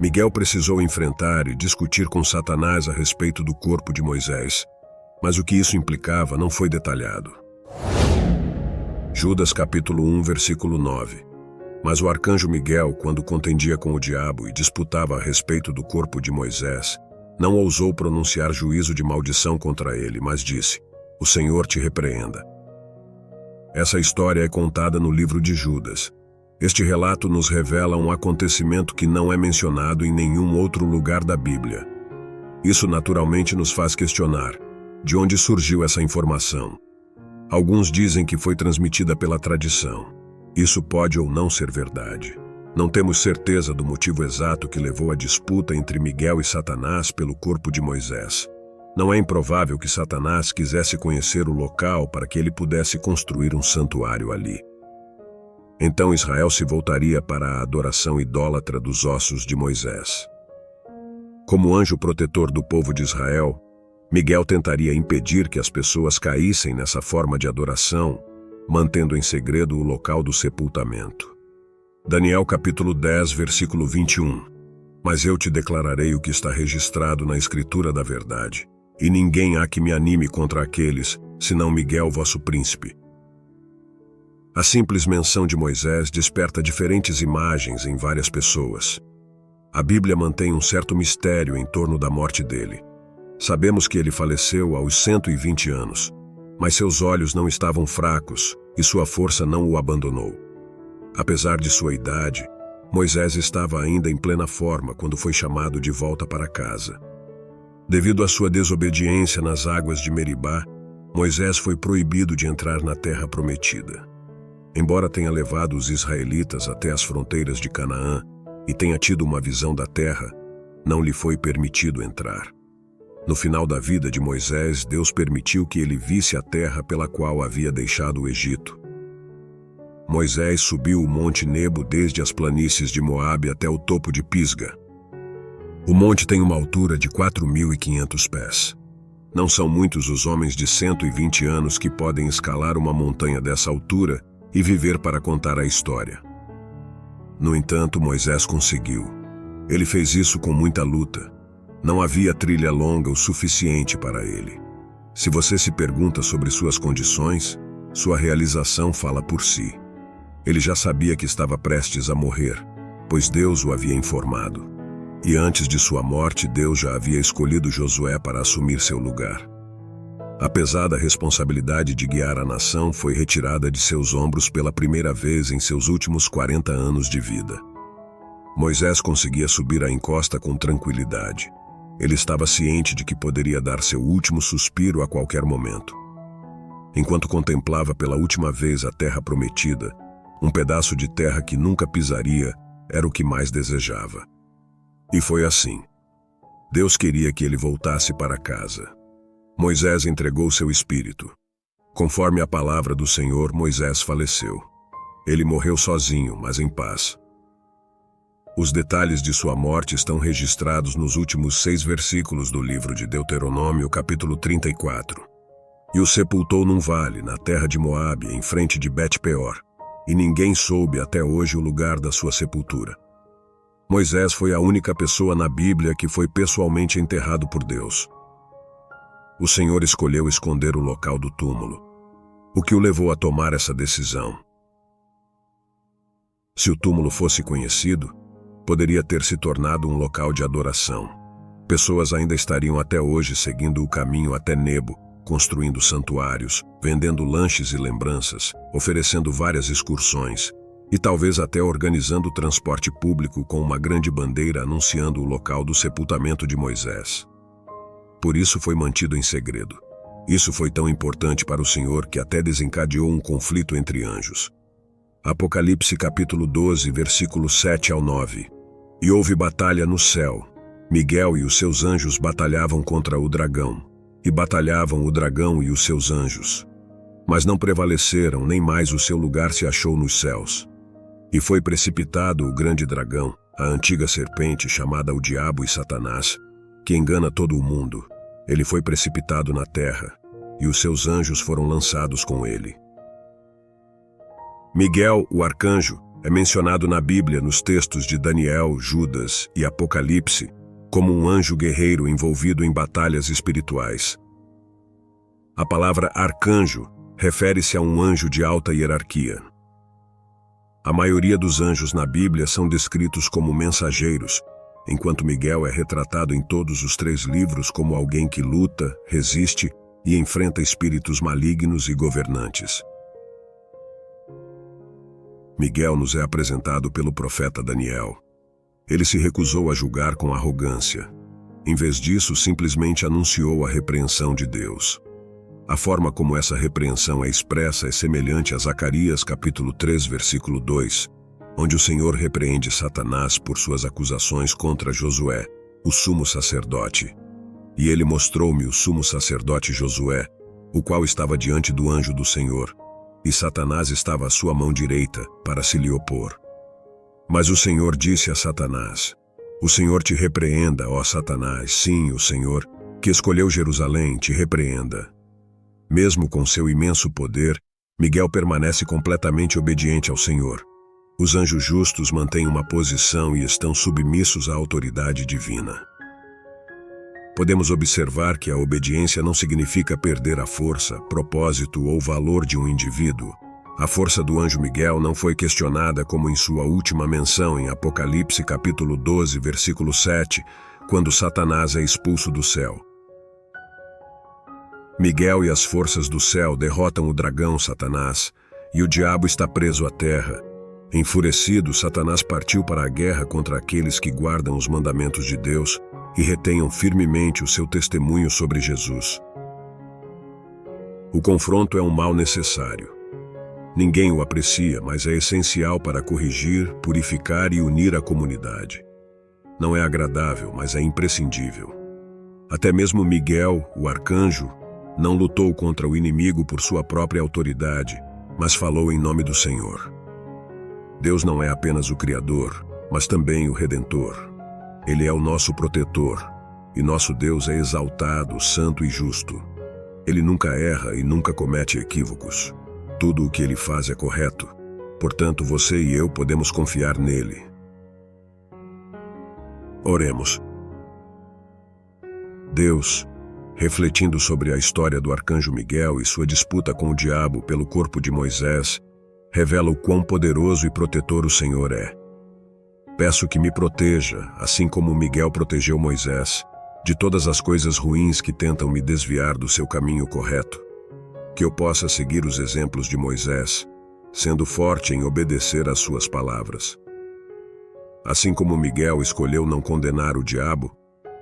Miguel precisou enfrentar e discutir com Satanás a respeito do corpo de Moisés, mas o que isso implicava não foi detalhado. Judas capítulo 1, versículo 9. Mas o arcanjo Miguel, quando contendia com o diabo e disputava a respeito do corpo de Moisés, não ousou pronunciar juízo de maldição contra ele, mas disse: "O Senhor te repreenda." Essa história é contada no livro de Judas. Este relato nos revela um acontecimento que não é mencionado em nenhum outro lugar da Bíblia. Isso naturalmente nos faz questionar: de onde surgiu essa informação? Alguns dizem que foi transmitida pela tradição. Isso pode ou não ser verdade. Não temos certeza do motivo exato que levou à disputa entre Miguel e Satanás pelo corpo de Moisés. Não é improvável que Satanás quisesse conhecer o local para que ele pudesse construir um santuário ali. Então Israel se voltaria para a adoração idólatra dos ossos de Moisés. Como anjo protetor do povo de Israel, Miguel tentaria impedir que as pessoas caíssem nessa forma de adoração, mantendo em segredo o local do sepultamento. Daniel capítulo 10, versículo 21. Mas eu te declararei o que está registrado na Escritura da verdade, e ninguém há que me anime contra aqueles, senão Miguel, vosso príncipe. A simples menção de Moisés desperta diferentes imagens em várias pessoas. A Bíblia mantém um certo mistério em torno da morte dele. Sabemos que ele faleceu aos 120 anos, mas seus olhos não estavam fracos e sua força não o abandonou. Apesar de sua idade, Moisés estava ainda em plena forma quando foi chamado de volta para casa. Devido à sua desobediência nas águas de Meribá, Moisés foi proibido de entrar na terra prometida. Embora tenha levado os israelitas até as fronteiras de Canaã e tenha tido uma visão da terra, não lhe foi permitido entrar. No final da vida de Moisés, Deus permitiu que ele visse a terra pela qual havia deixado o Egito. Moisés subiu o monte Nebo desde as planícies de Moabe até o topo de Pisga. O monte tem uma altura de 4.500 pés. Não são muitos os homens de 120 anos que podem escalar uma montanha dessa altura e viver para contar a história. No entanto, Moisés conseguiu. Ele fez isso com muita luta. Não havia trilha longa o suficiente para ele. Se você se pergunta sobre suas condições, sua realização fala por si. Ele já sabia que estava prestes a morrer, pois Deus o havia informado. E antes de sua morte, Deus já havia escolhido Josué para assumir seu lugar. A pesada responsabilidade de guiar a nação foi retirada de seus ombros pela primeira vez em seus últimos 40 anos de vida. Moisés conseguia subir a encosta com tranquilidade. Ele estava ciente de que poderia dar seu último suspiro a qualquer momento. Enquanto contemplava pela última vez a terra prometida, um pedaço de terra que nunca pisaria era o que mais desejava. E foi assim. Deus queria que ele voltasse para casa. Moisés entregou seu espírito. Conforme a palavra do Senhor, Moisés faleceu. Ele morreu sozinho, mas em paz. Os detalhes de sua morte estão registrados nos últimos 6 versículos do livro de Deuteronômio, capítulo 34. E o sepultou num vale, na terra de Moabe, em frente de Bet-peor, e ninguém soube até hoje o lugar da sua sepultura. Moisés foi a única pessoa na Bíblia que foi pessoalmente enterrado por Deus. O Senhor escolheu esconder o local do túmulo. O que o levou a tomar essa decisão? Se o túmulo fosse conhecido, poderia ter se tornado um local de adoração. Pessoas ainda estariam até hoje seguindo o caminho até Nebo, construindo santuários, vendendo lanches e lembranças, oferecendo várias excursões, e talvez até organizando transporte público com uma grande bandeira anunciando o local do sepultamento de Moisés. Por isso foi mantido em segredo. Isso foi tão importante para o Senhor que até desencadeou um conflito entre anjos. Apocalipse capítulo 12, versículos 7 ao 9. E houve batalha no céu. Miguel e os seus anjos batalhavam contra o dragão. E batalhavam o dragão e os seus anjos. Mas não prevaleceram, nem mais o seu lugar se achou nos céus. E foi precipitado o grande dragão, a antiga serpente chamada o Diabo e Satanás, que engana todo o mundo. Ele foi precipitado na terra, e os seus anjos foram lançados com ele. Miguel, o arcanjo, É mencionado na Bíblia, nos textos de Daniel, Judas e Apocalipse, como um anjo guerreiro envolvido em batalhas espirituais. A palavra arcanjo refere-se a um anjo de alta hierarquia. A maioria dos anjos na Bíblia são descritos como mensageiros, enquanto Miguel é retratado em todos os 3 livros como alguém que luta, resiste e enfrenta espíritos malignos e governantes. Miguel nos é apresentado pelo profeta Daniel. Ele se recusou a julgar com arrogância. Em vez disso, simplesmente anunciou a repreensão de Deus. A forma como essa repreensão é expressa é semelhante a Zacarias capítulo 3, versículo 2, onde o Senhor repreende Satanás por suas acusações contra Josué, o sumo sacerdote. E ele mostrou-me o sumo sacerdote Josué, o qual estava diante do anjo do Senhor, e Satanás estava à sua mão direita para se lhe opor. Mas o Senhor disse a Satanás: O Senhor te repreenda, ó Satanás, sim, o Senhor, que escolheu Jerusalém, te repreenda. Mesmo com seu imenso poder, Miguel permanece completamente obediente ao Senhor. Os anjos justos mantêm uma posição e estão submissos à autoridade divina. Podemos observar que a obediência não significa perder a força, propósito ou valor de um indivíduo. A força do anjo Miguel não foi questionada como em sua última menção em Apocalipse capítulo 12, versículo 7, quando Satanás é expulso do céu. Miguel e as forças do céu derrotam o dragão Satanás, e o diabo está preso à terra. Enfurecido, Satanás partiu para a guerra contra aqueles que guardam os mandamentos de Deus e retenham firmemente o seu testemunho sobre Jesus. O confronto é um mal necessário. Ninguém o aprecia, mas é essencial para corrigir, purificar e unir a comunidade. Não é agradável, mas é imprescindível. Até mesmo Miguel, o arcanjo, não lutou contra o inimigo por sua própria autoridade, mas falou em nome do Senhor. Deus não é apenas o Criador, mas também o Redentor. Ele é o nosso protetor, e nosso Deus é exaltado, santo e justo. Ele nunca erra e nunca comete equívocos. Tudo o que ele faz é correto. Portanto, você e eu podemos confiar nele. Oremos. Deus, refletindo sobre a história do arcanjo Miguel e sua disputa com o diabo pelo corpo de Moisés, revela o quão poderoso e protetor o Senhor é. Peço que me proteja, assim como Miguel protegeu Moisés, de todas as coisas ruins que tentam me desviar do seu caminho correto. Que eu possa seguir os exemplos de Moisés, sendo forte em obedecer às suas palavras. Assim como Miguel escolheu não condenar o diabo,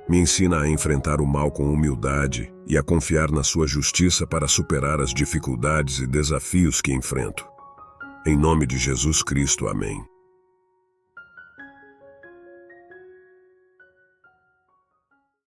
me ensina a enfrentar o mal com humildade e a confiar na sua justiça para superar as dificuldades e desafios que enfrento. Em nome de Jesus Cristo, amém.